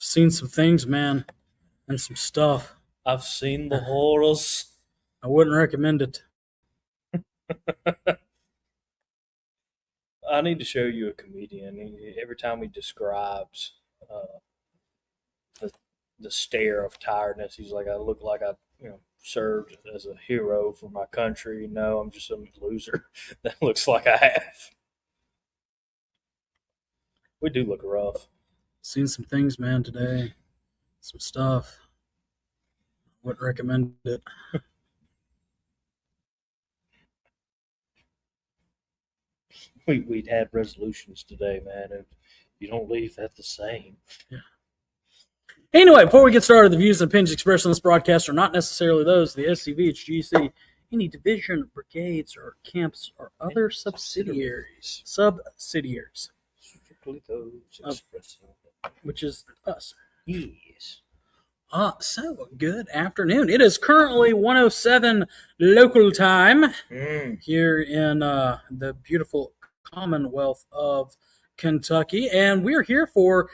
Seen some things, man, and some stuff. I've seen the horrors. I wouldn't recommend it. I need to show you a comedian. Every time he describes the stare of tiredness, he's like, "I look like I, served as a hero for my country. No, I'm just some loser that looks like I have." We do look rough. Seen some things, man, today. Some stuff. Wouldn't recommend it. We'd had resolutions today, man, and you don't leave that the same. Yeah. Anyway, before we get started, the views and opinions expressed on this broadcast are not necessarily those of the SCV, HGC, any division, brigades, or camps, or other subsidiaries. Strictly those expressing. Which is us. Yes. So, good afternoon. It is currently 1:07 local time here in the beautiful Commonwealth of Kentucky, and we're here for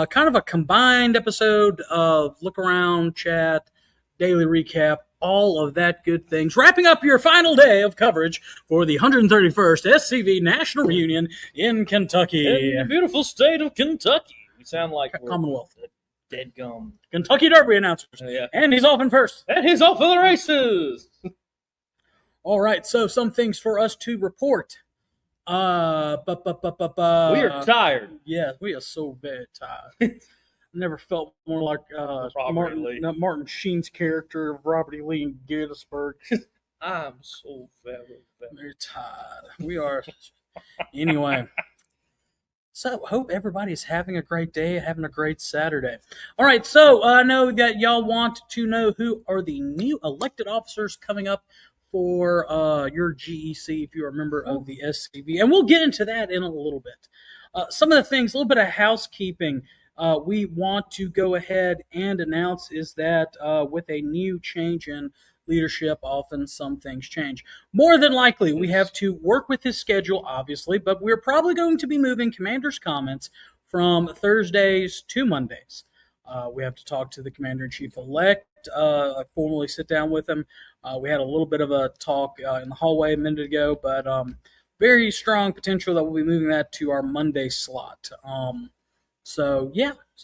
kind of a combined episode of Look Around, Chat, Daily Recap, all of that good things, wrapping up your final day of coverage for the 131st SCV National Reunion in Kentucky. In the beautiful state of Kentucky. We sound like Commonwealth. Dead gum. Kentucky Derby announcers. Yeah. And he's off in first. And he's off for the races. All right, so some things for us to report. We are tired. Yeah, we are so very tired. Never felt more like Martin Sheen's character of Robert E. Lee in Gettysburg. I'm so very tired. We are. Anyway. So, hope everybody's having a great day, having a great Saturday. All right, so I know that y'all want to know who are the new elected officers coming up for your GEC, if you're a member of the SCV. And we'll get into that in a little bit. Some of the things, a little bit of housekeeping we want to go ahead and announce is that with a new change in leadership, often some things change. More than likely, we have to work with his schedule, obviously, but we're probably going to be moving Commander's comments from Thursdays to Mondays. We have to talk to the Commander-in-Chief-elect, formally sit down with him. We had a little bit of a talk in the hallway a minute ago, but very strong potential that we'll be moving that to our Monday slot. So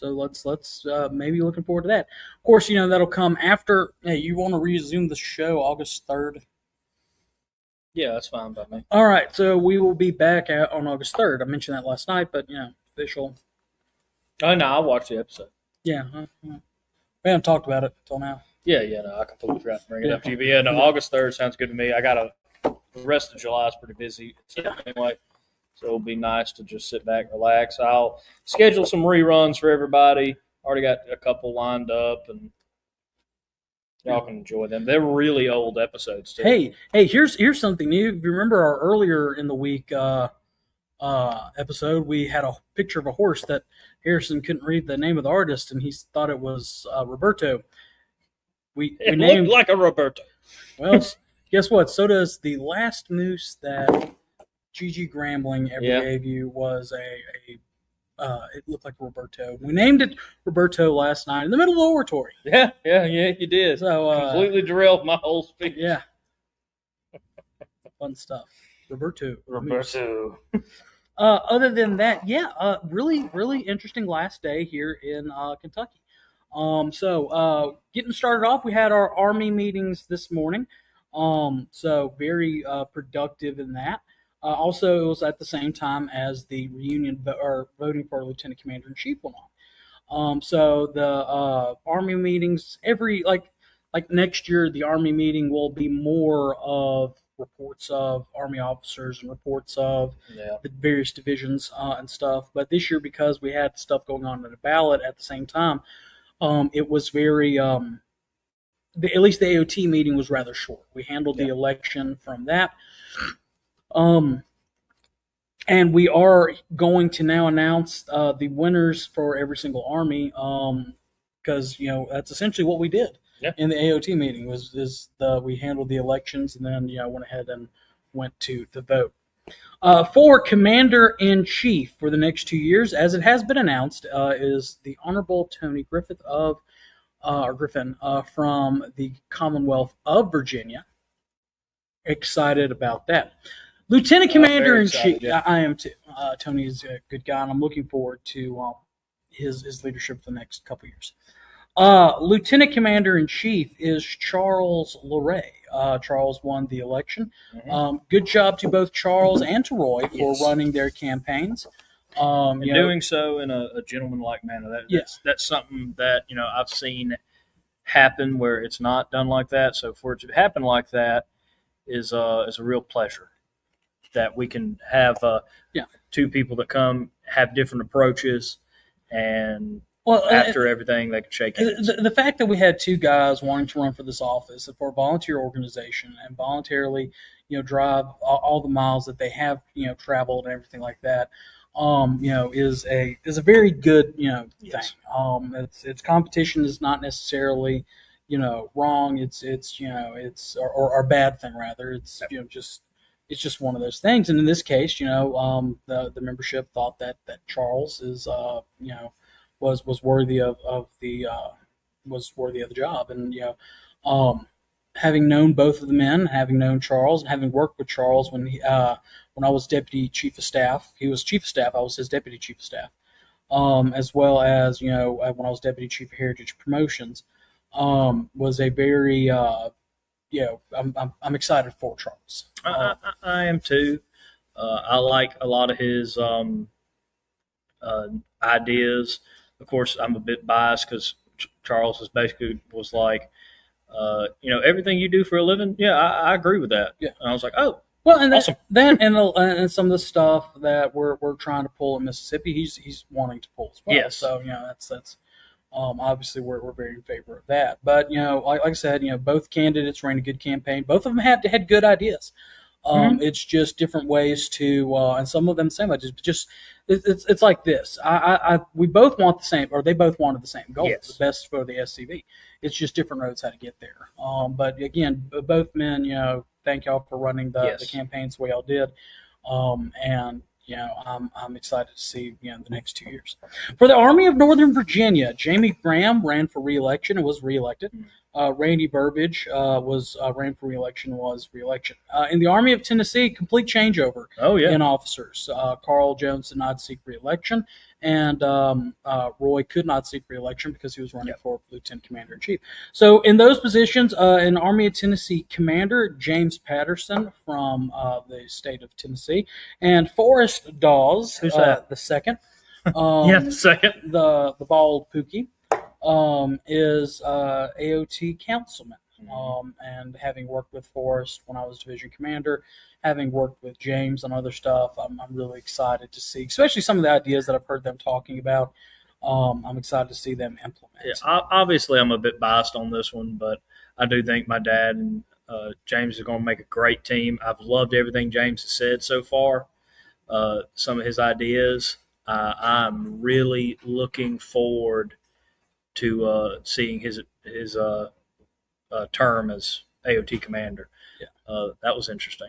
let's maybe looking forward to that. Of course, that'll come after. Hey, you want to resume the show August 3rd? Yeah, that's fine by me. All right, so we will be back on August 3rd. I mentioned that last night, but official. Oh no, I watched the episode. Yeah, we haven't talked about it until now. Yeah, no, I completely forgot to bring it up to you. But yeah, no, August 3rd sounds good to me. The rest of July is pretty busy. Anyway. So it'll be nice to just sit back and relax. I'll schedule some reruns for everybody. Already got a couple lined up, and y'all can enjoy them. They're really old episodes, too. Hey, here's something new. If you remember our earlier in the week episode, we had a picture of a horse that Harrison couldn't read the name of the artist, and he thought it was Roberto. It looked like a Roberto. Well, guess what? So does the last moose that Gigi Grambling gave you was it looked like Roberto. We named it Roberto last night in the middle of the oratory. Yeah, you did. So completely derailed my whole speech. Yeah. Fun stuff. Roberto. Other than that, really, really interesting last day here in Kentucky. So getting started off, we had our Army meetings this morning. So very productive in that. Also, it was at the same time as the reunion or voting for Lieutenant Commander-in-Chief went on. So the Army meetings, like next year, the Army meeting will be more of reports of Army officers and reports of the various divisions and stuff. But this year, because we had stuff going on in the ballot at the same time, it was very, at least the AOT meeting was rather short. We handled the election from that. And we are going to now announce the winners for every single Army, because that's essentially what we did in the AOT meeting. We handled the elections and then went ahead and went to the vote. For Commander-in-Chief for the next 2 years, as it has been announced, is the Honorable Tony Griffin from the Commonwealth of Virginia. Excited about that. Lieutenant Commander-in-Chief, yeah. I am too. Tony's a good guy, and I'm looking forward to his leadership for the next couple years. Lieutenant Commander-in-Chief is Charles Leray. Charles won the election. Good job to both Charles and to Roy for running their campaigns. And doing so in a gentlemanlike manner. That's something that I've seen happen where it's not done like that. So for it to happen like that is a real pleasure. That we can have two people that come have different approaches, and after everything they can shake hands. The fact that we had two guys wanting to run for this office for a volunteer organization and voluntarily drive all the miles that they have traveled and everything like that is a very good thing. It's competition is not necessarily wrong. It's or a bad thing rather. It's it's just one of those things. And in this case, the membership thought that Charles is was worthy of the job. And having known both of the men, having known Charles, and having worked with Charles when I was deputy chief of staff, he was chief of staff. I was his deputy chief of staff, as well as when I was deputy chief of Heritage Promotions, was a very I'm excited for Charles. I am too. I like a lot of his ideas. Of course, I'm a bit biased because Charles was like, everything you do for a living. Yeah, I agree with that. Yeah, and I was like, oh, well, and awesome. And some of the stuff that we're trying to pull in Mississippi, he's wanting to pull as well. Yes. So that's obviously we're very in favor of that. But like I said, both candidates ran a good campaign. Both of them had good ideas. It's just different ways to, and some of them same ideas. It's like this. We both want the same, or they both wanted the same goal. Yes. The best for the SCV. It's just different roads how to get there. But again, both men, thank y'all for running the campaigns the way y'all did. And I'm excited to see the next 2 years. For the Army of Northern Virginia, Jamie Graham ran for re-election and was re-elected. Randy Burbidge ran for re-election, was re-election. In the Army of Tennessee, complete changeover in officers. Carl Jones did not seek re-election, and Roy could not seek re-election because he was running for Lieutenant Commander-in-Chief. So in those positions, in Army of Tennessee Commander, James Patterson from the state of Tennessee, and Forrest Dawes, who's that? The second. The second. The bald Pookie. Is AOT councilman. And having worked with Forrest when I was division commander, having worked with James on other stuff, I'm really excited to see, especially some of the ideas that I've heard them talking about. I'm excited to see them implement. Yeah, obviously, I'm a bit biased on this one, but I do think my dad and James are going to make a great team. I've loved everything James has said so far. Some of his ideas. I'm really looking forward to seeing his term as AOT commander. That was interesting.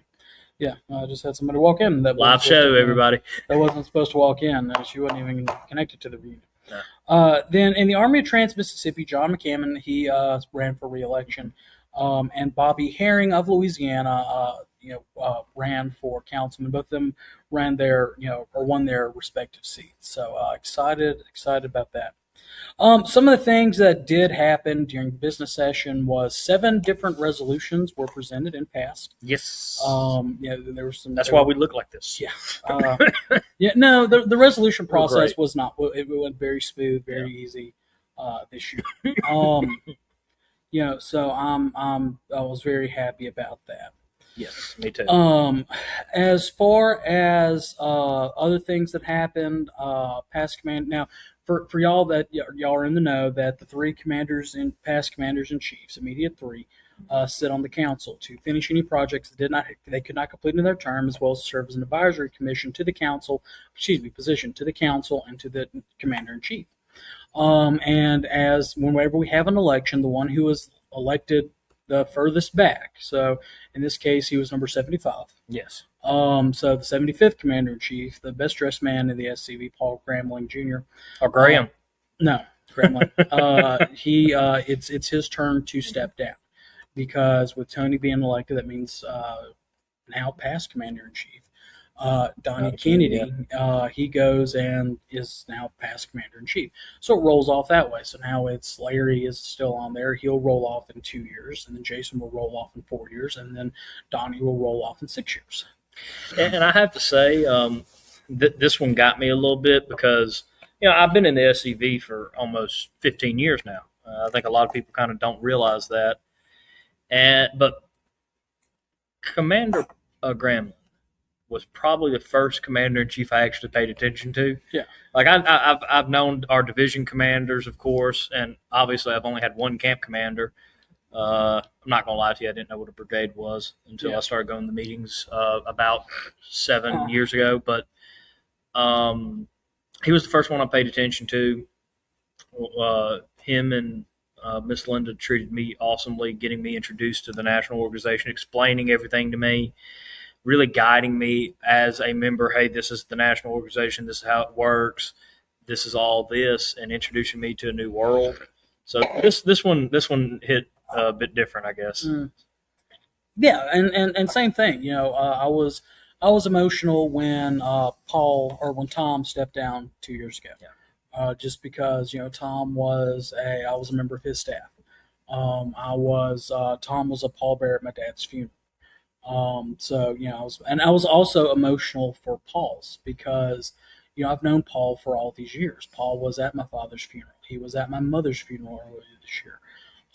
Yeah, I just had somebody walk in. That live show, everybody. That wasn't supposed to walk in. She wasn't even connected to the reunion. No. Then in the Army of Trans-Mississippi, John McCammon, he ran for re-election. And Bobby Herring of Louisiana, ran for councilman. Both of them ran or won their respective seats. So excited about that. Some of the things that did happen during the business session was 7 different resolutions were presented and passed. Yes. There was some. That's why we look like this. Yeah. No, the resolution process was not. It went very smooth, very easy this year. So I was very happy about that. Yes, me too. As far as other things that happened, past command now. For y'all that y'all are in the know that the 3 past commanders and chiefs, immediate 3, sit on the council to finish any projects that they could not complete in their term, as well as serve as an advisory commission to the council, position to the council and to the commander in chief. And whenever we have an election, the one who is elected the furthest back. So in this case, he was number 75. Yes. So the 75th Commander in Chief, the best dressed man in the SCV, Paul Grambling Jr. Or Graham. No, Grambling. It's his turn to step down because with Tony being elected, that means now past Commander in Chief. Donnie Kennedy, he goes and is now past Commander in Chief. So it rolls off that way. So now it's Larry is still on there. He'll roll off in 2 years, and then Jason will roll off in 4 years, and then Donnie will roll off in 6 years. And I have to say, this one got me a little bit because, I've been in the SCV for almost 15 years now. I think a lot of people kind of don't realize that. But Commander Graham was probably the first commander-in-chief I actually paid attention to. Yeah. Like I've known our division commanders, of course, and obviously I've only had one camp commander. I'm not going to lie to you, I didn't know what a brigade was until I started going to meetings about 7 years ago. But he was the first one I paid attention to. Him and Miss Linda treated me awesomely, getting me introduced to the national organization, explaining everything to me, really guiding me as a member. Hey, this is the national organization. This is how it works. This is all this, and introducing me to a new world. So this one hit a bit different, I guess. Yeah, and same thing. I was emotional when when Tom stepped down 2 years ago. Yeah. Just because Tom was I was a member of his staff. Tom was a pallbearer at my dad's funeral. I was also emotional for Paul's because I've known Paul for all these years. Paul was at my father's funeral. He was at my mother's funeral earlier this year.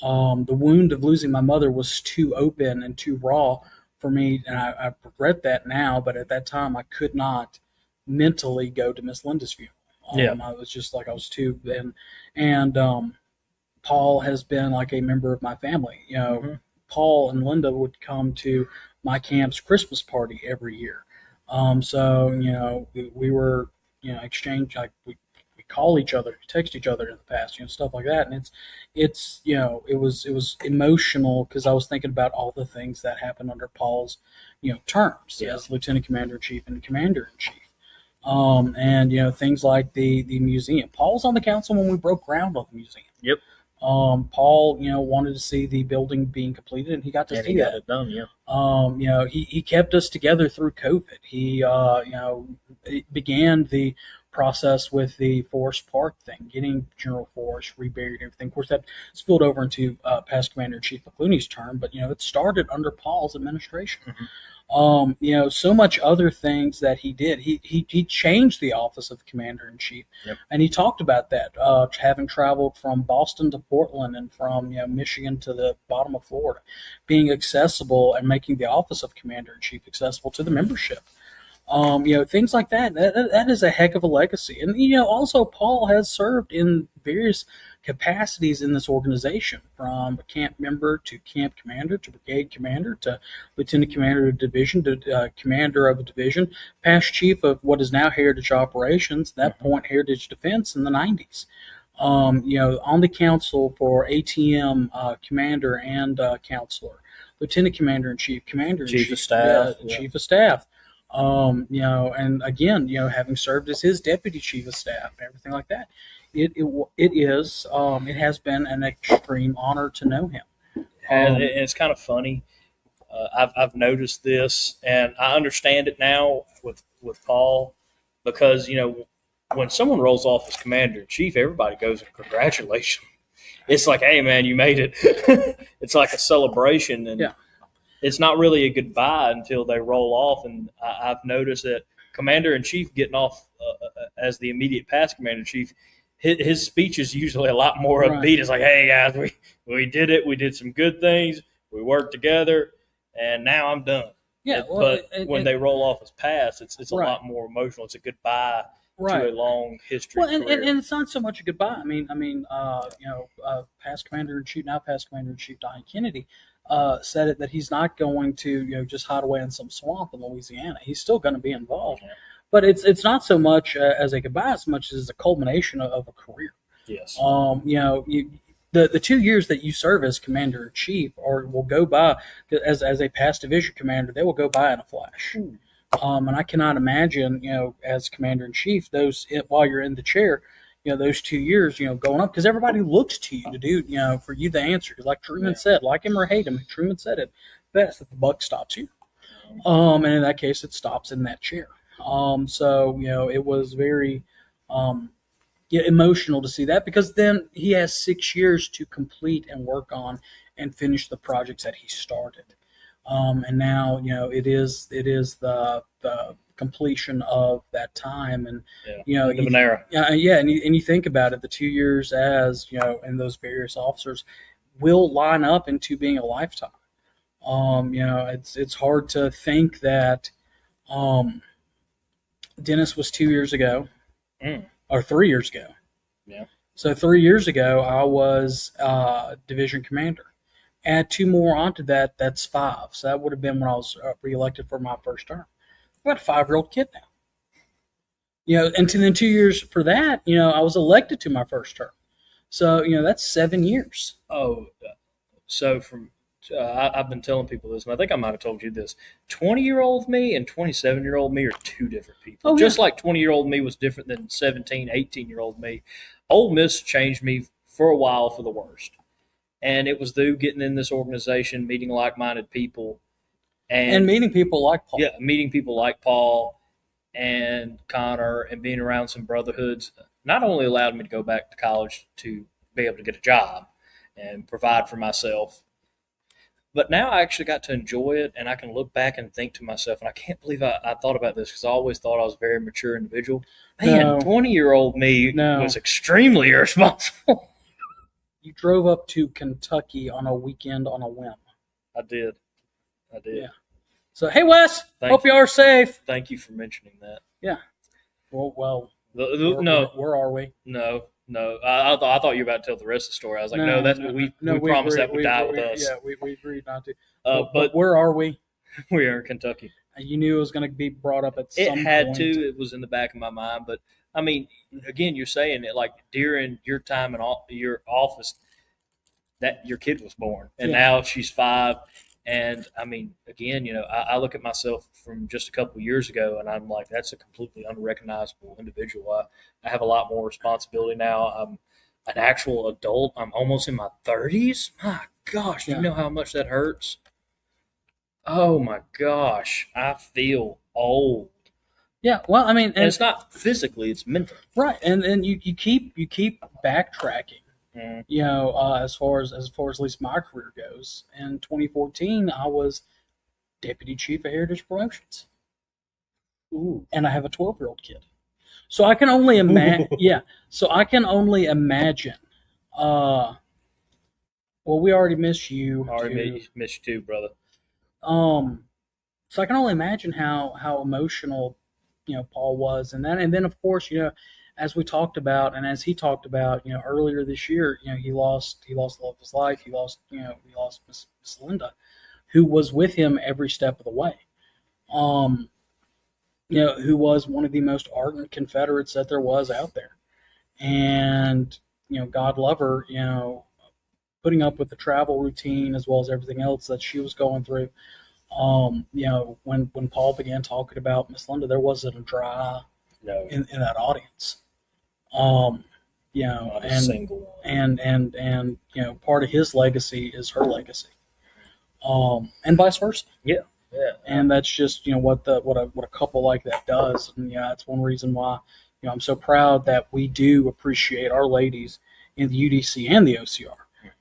The wound of losing my mother was too open and too raw for me, and I regret that now. But at that time, I could not mentally go to Miss Linda's funeral. I was just like I was too, and Paul has been like a member of my family. Paul and Linda would come to my camp's Christmas party every year. We were exchange like we call each other, text each other in the past, stuff like that, and it was emotional because I was thinking about all the things that happened under Paul's terms as Lieutenant Commander in Chief and Commander in Chief. Things like the museum. Paul was on the council when we broke ground on the museum. Yep. Paul, wanted to see the building being completed, and he got to see that. It done. Yeah. He kept us together through COVID. He, it began the process with the Forest Park thing, getting General Forest reburied, everything. Of course, that spilled over into past Commander in Chief McClooney's term, but it started under Paul's administration. Mm-hmm. So much other things that he did. He changed the office of Commander in Chief, and he talked about that. Having traveled from Boston to Portland and from Michigan to the bottom of Florida, being accessible and making the office of Commander in Chief accessible to the membership. Things like that. That is a heck of a legacy. And also Paul has served in various capacities in this organization, from a camp member to camp commander to brigade commander to lieutenant commander of a division to commander of a division, past chief of what is now Heritage Operations, at that point Heritage Defense in the 90s. On the council for ATM commander and counselor, lieutenant commander in chief, commander in chief of staff, chief of staff. And again, having served as his deputy chief of staff and everything like that, it has been an extreme honor to know him. And it's kind of funny. I've noticed this, and I understand it now with Paul, because when someone rolls off as commander in chief, everybody goes and congratulations. It's like, hey man, you made it. It's like a celebration, and it's not really a goodbye until they roll off. And I've noticed that commander in chief getting off as the immediate past commander in chief, his speech is usually a lot more upbeat. It's like, hey guys, we did it. We did some good things. We worked together, and now I'm done. Yeah, but when they roll off as past, it's a lot more emotional. It's a goodbye to a long history. Well, and it's not so much a goodbye. I mean, past commander in chief, now past commander in chief Donnie Kennedy said it that he's not going to just hide away in some swamp in Louisiana. He's still going to be involved. Yeah. But it's not so much as a goodbye as much as a culmination of a career. Yes. The 2 years that you serve as commander in chief will go by as a past division commander. They will go by in a flash. And I cannot imagine, as commander in chief, while you're in the chair, those 2 years, going up, because everybody looks to you to do, for you the answer. Like Truman said, like him or hate him, Truman said it best, that the buck stops you. And in that case, it stops in that chair. So it was very emotional to see that, because then he has 6 years to complete and work on and finish the projects that he started. And now it is the completion of that time, and end of an era. and you think about it, the 2 years as and those various officers will line up into being a lifetime. It's hard to think that Dennis was 2 years ago, or 3 years ago. Yeah. So 3 years ago, I was division commander. Add 2 more onto that, that's 5. So that would have been when I was reelected for my first term. I've got a 5-year-old kid now. And then 2 years for that, I was elected to my first term. So, that's 7 years. Oh, so I've been telling people this, and I think I might have told you this. 20-year-old me and 27-year-old me are 2 different people. Just like 20-year-old me was different than 17, 18-year-old me. Ole Miss changed me for a while for the worst. And it was through getting in this organization, meeting like-minded people. And meeting people like Paul. Yeah, meeting people like Paul and Connor, and being around some brotherhoods not only allowed me to go back to college to be able to get a job and provide for myself, but now I actually got to enjoy it, and I can look back and think to myself, and I can't believe I thought about this, because I always thought I was a very mature individual. Man, 20-year-old me was extremely irresponsible. You drove up to Kentucky on a weekend on a whim. I did. Yeah. So, hey, Wes, hope you are safe. Thank you for mentioning that. Yeah. Well, no. Where are we? No. I thought you were about to tell the rest of the story. I was like, we promised that would die with us. Yeah, we agreed not to. But where are we? We are in Kentucky. You knew it was going to be brought up at some point. It had to. It was in the back of my mind. But, I mean, again, you're saying it like during your time in your office that your kid was born, and now she's 5. And, I mean, again, I look at myself from just a couple of years ago, and I'm like, that's a completely unrecognizable individual. I have a lot more responsibility now. I'm an actual adult. I'm almost in my 30s. My gosh, do you know how much that hurts? Oh, my gosh. I feel old. Yeah, well, I mean, and it's not physically; it's mental. Right, and you keep backtracking. As far as at least my career goes. In 2014, I was deputy chief of Heritage Promotions. Ooh, and I have a 12-year-old kid. So I can only imagine. So I can only imagine. Well, we already miss you. Miss you too, brother. So I can only imagine how emotional Paul was, and then of course as we talked about, and as he talked about, earlier this year, he lost the love of his life. He lost Miss Linda, who was with him every step of the way. Who was one of the most ardent Confederates that there was out there, and God love her, putting up with the travel routine as well as everything else that she was going through. When Paul began talking about Miss Linda, there wasn't a dry in that audience. Not a single one. And part of his legacy is her legacy, and vice versa. Yeah. And that's just what a couple like that does, and that's one reason why I'm so proud that we do appreciate our ladies in the UDC and the OCR.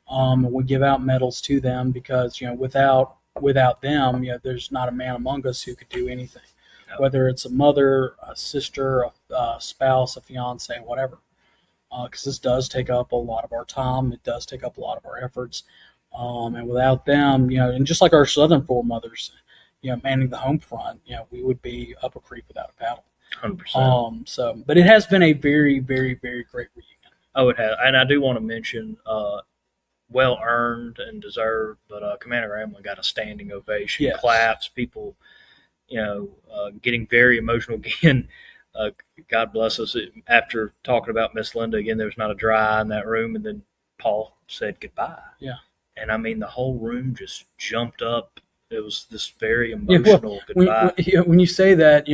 And we give out medals to them, because without them, there's not a man among us who could do anything. Whether it's a mother, a sister, a spouse, a fiance, whatever. Because this does take up a lot of our time. It does take up a lot of our efforts. And without them, and just like our Southern foremothers, manning the home front, we would be up a creek without a paddle. 100%. But it has been a very, very, very great reunion. Oh, it has. And I do want to mention, well earned and deserved, but Commander Amlin got a standing ovation. Yes. Claps, people getting very emotional again. God bless us. After talking about Miss Linda again, there was not a dry eye in that room, and then Paul said goodbye. Yeah. And I mean, the whole room just jumped up it was this very emotional goodbye. When you say that,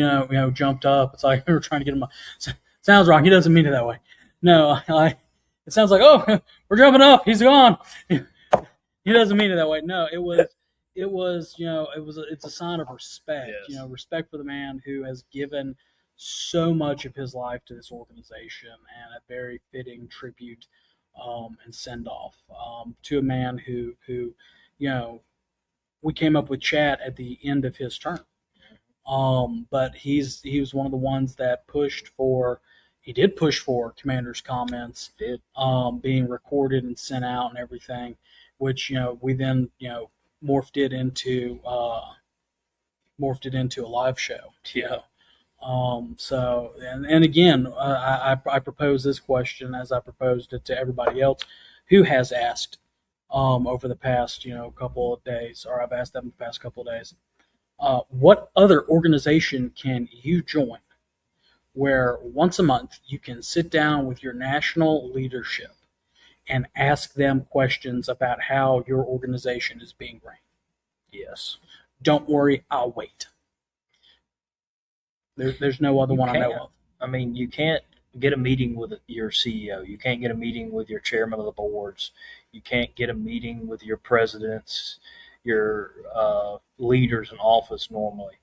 jumped up, it's like we were trying to get him. Sounds wrong. He doesn't mean it that way. No, it sounds like, oh, we're jumping up. He's gone. He doesn't mean it that way. No, it's a sign of respect. Yes. Respect for the man who has given so much of his life to this organization, and a very fitting tribute and send off to a man who we came up with Chad at the end of his term. But he was one of the ones that he did push for Commander's comments being recorded and sent out and everything, which we then morphed it into a live show. Yeah. So and again, I propose this question as I proposed it to everybody else who has asked over the past couple of days, or I've asked them the past couple of days. What other organization can you join where once a month you can sit down with your national leadership and ask them questions about how your organization is being ran? Yes. Don't worry, I'll wait. There's no other one I know of. I mean, you can't get a meeting with your CEO. You can't get a meeting with your chairman of the boards. You can't get a meeting with your presidents, your leaders in office normally.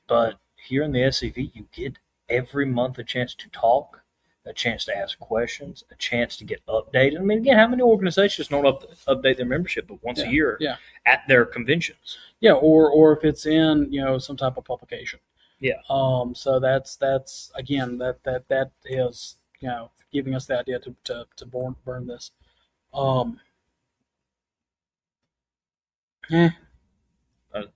But here in the SCV, you get every month a chance to talk, a chance to ask questions, a chance to get updated. I mean, again, how many organizations don't update their membership but once a year at their conventions? Yeah, or if it's in some type of publication. Yeah. So that's again that is giving us the idea to burn this.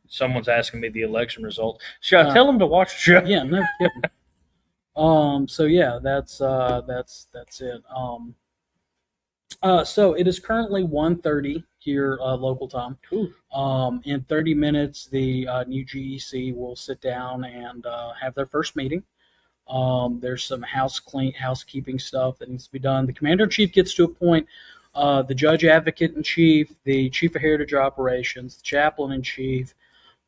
Someone's asking me the election result. Should I tell them to watch the show? Yeah, no kidding. So yeah, that's it. So it is currently 1:30 here local time. In 30 minutes, the new GEC will sit down and have their first meeting. There's some housekeeping stuff that needs to be done. The Commander-in-Chief gets to appoint the Judge Advocate-in-Chief, the Chief of Heritage Operations, the Chaplain-in-Chief,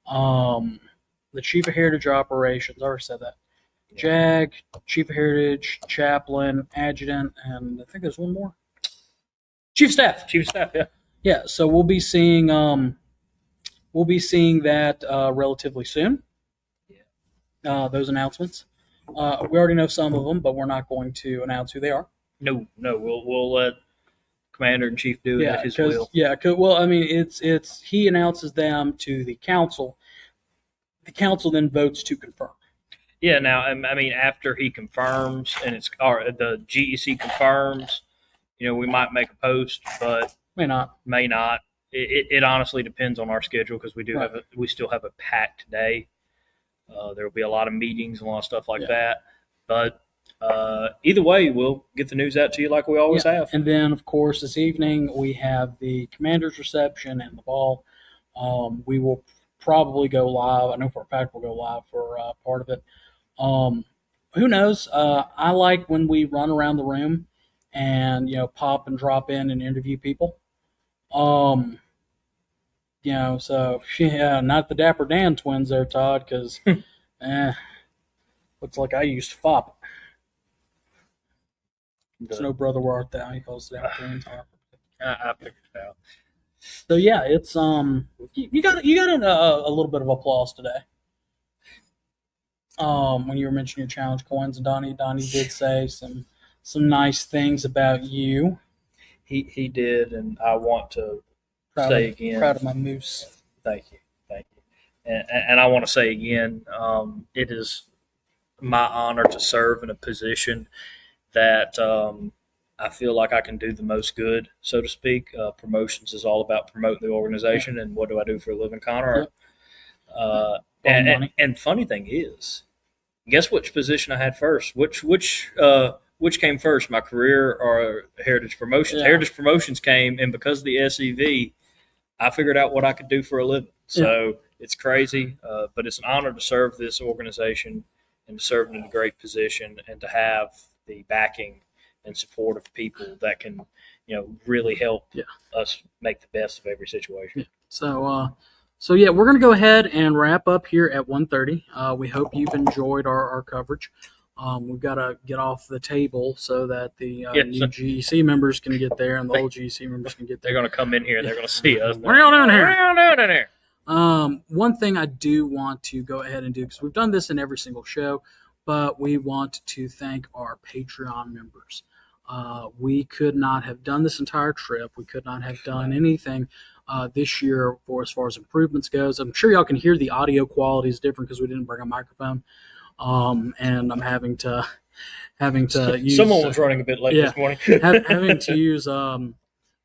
the Chief of Heritage Operations. I already said that. JAG, Chief of Heritage, Chaplain, Adjutant, and I think there's one more. Chief of Staff. Chief of Staff, yeah. Yeah, so we'll be seeing that relatively soon. Yeah. Those announcements. We already know some of them, but we're not going to announce who they are. No, we'll let Commander-in-Chief do it at his will. Yeah, well, I mean, it's he announces them to the council. The council then votes to confirm. Yeah, now, I mean, after he confirms and the GEC confirms, we might make a post, but may not. It honestly depends on our schedule because we still have a packed day. There will be a lot of meetings and a lot of stuff like that. But either way, we'll get the news out to you like we always have. And then, of course, this evening we have the commander's reception and the ball. We will probably go live. I know for a fact we'll go live for part of it. Who knows? I like when we run around the room and pop and drop in and interview people. So yeah, not the Dapper Dan twins there, Todd, because looks like I used to fop. There's no brother where art thou? He calls the Dapper Dan's harp. I figured it out. So yeah, it's you got a little bit of applause today. When you were mentioning your challenge coins, and Donnie did say some nice things about you. He did, and I want to say again. Proud of my moose. Thank you. And I want to say again, it is my honor to serve in a position that I feel like I can do the most good, so to speak. Promotions is all about promoting the organization, and what do I do for a living, Connor? And funny thing is, guess which position I had first? Which came first, my career or Heritage Promotions? Yeah. Heritage Promotions came, and because of the SEV, I figured out what I could do for a living. So it's crazy, but it's an honor to serve this organization and to serve in a great position and to have the backing and support of people that can, really help us make the best of every situation. Yeah. So So yeah, we're gonna go ahead and wrap up here at 1:30. We hope you've enjoyed our coverage. We've got to get off the table so that the new GEC members can get there and the old GEC members can get there. They're going to come in here. They're going to see us. What are y'all doing here? What are y'all doing in here? One thing I do want to go ahead and do, because we've done this in every single show, but we want to thank our Patreon members. We could not have done this entire trip. We could not have done anything this year for as far as improvements goes. I'm sure y'all can hear the audio quality is different because we didn't bring a microphone. And I'm having to use. Someone was running a bit late this morning. having to use my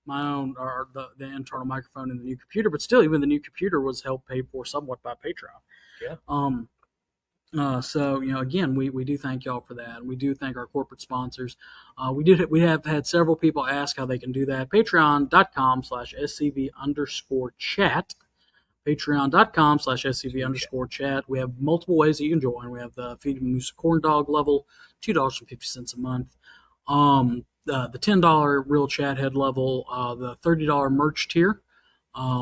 own or the internal microphone in the new computer, but still, even the new computer was helped paid for somewhat by Patreon. Yeah. So again, we do thank y'all for that. We do thank our corporate sponsors. We have had several people ask how they can do that. Patreon.com/SCV_chat. Patreon.com/SCV_chat. We have multiple ways that you can join. We have the Feed Moose Corn Dog level, $2.50 a month. The $10 Real Chat Head level, the $30 merch tier,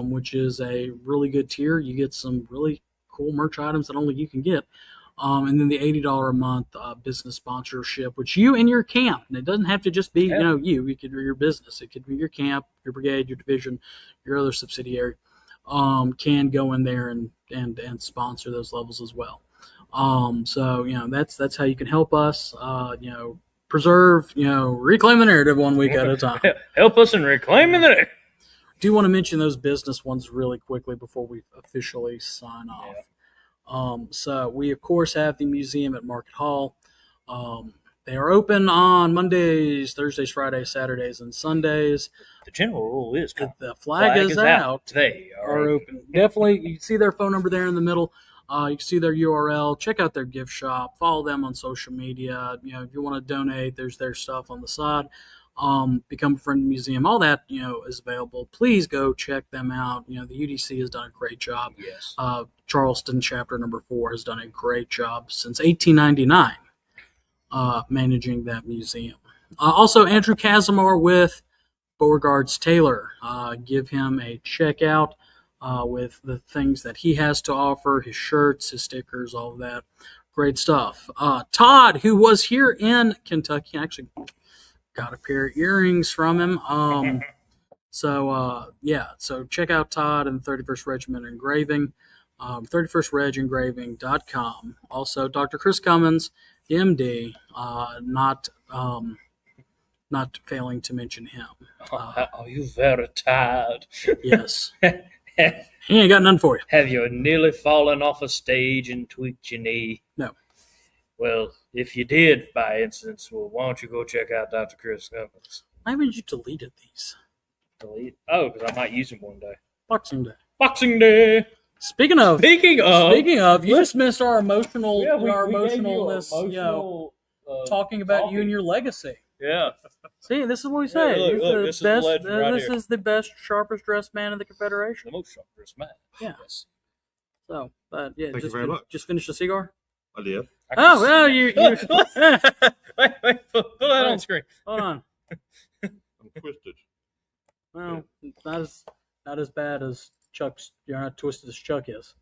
which is a really good tier. You get some really cool merch items that only you can get. And then the $80 a month business sponsorship, which you and your camp, and it doesn't have to just be you. It could be your business. It could be your camp, your brigade, your division, your other subsidiary. Can go in there and sponsor those levels as well. So that's how you can help us. Preserve, reclaim the narrative one week at a time. Help us in reclaiming the narrative. Do want to mention those business ones really quickly before we officially sign off. So we of course have the museum at Market Hall. They are open on Mondays, Thursdays, Fridays, Saturdays, and Sundays. The general rule is the flag is out. They are open. Definitely, you can see their phone number there in the middle. You can see their URL. Check out their gift shop. Follow them on social media. If you want to donate, there's their stuff on the side. Become a friend of the museum. All that is available. Please go check them out. The UDC has done a great job. Yes. Charleston chapter number 4 has done a great job since 1899. Managing that museum. Also, Andrew Casimir with Beauregard's Taylor. Give him a check out with the things that he has to offer, his shirts, his stickers, all of that. Great stuff. Todd, who was here in Kentucky, actually got a pair of earrings from him. So check out Todd and the 31st Regiment Engraving, 31strregengraving.com. Also, Dr. Chris Cummins, MD, not failing to mention him. Are you very tired? Yes. He ain't got none for you. Have you nearly fallen off a stage and tweaked your knee? No. Well, if you did by instance, why don't you go check out Dr. Chris Cummins? Why haven't you deleted these? Delete? Oh, because I might use them one day. Boxing Day. Boxing Day. Speaking of, you just missed our emotional, talking about you and your legacy. Yeah. See, this is what we say. Look, this is the best, sharpest dressed man in the Confederation. The most sharpest man. Yeah. Yes. So, Thank you very much. Just finished the cigar? I did. Oh, well, you wait, put that on screen. Hold on. I'm twisted. Well, not as bad as Chuck's. You're not twisted as Chuck is.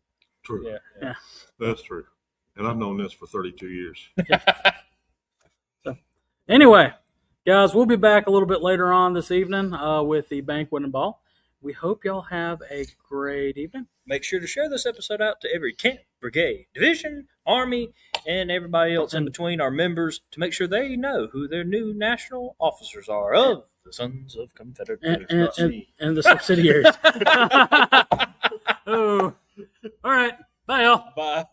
True. Yeah. That's true. And I've known this for 32 years. So, anyway, guys, we'll be back a little bit later on this evening with the banquet and ball. We hope y'all have a great evening. Make sure to share this episode out to every camp, brigade, division, army, and everybody else in between, our members, to make sure they know who their new national officers are of the Sons of Confederate and the subsidiaries. Oh. All right. Bye, y'all. Bye.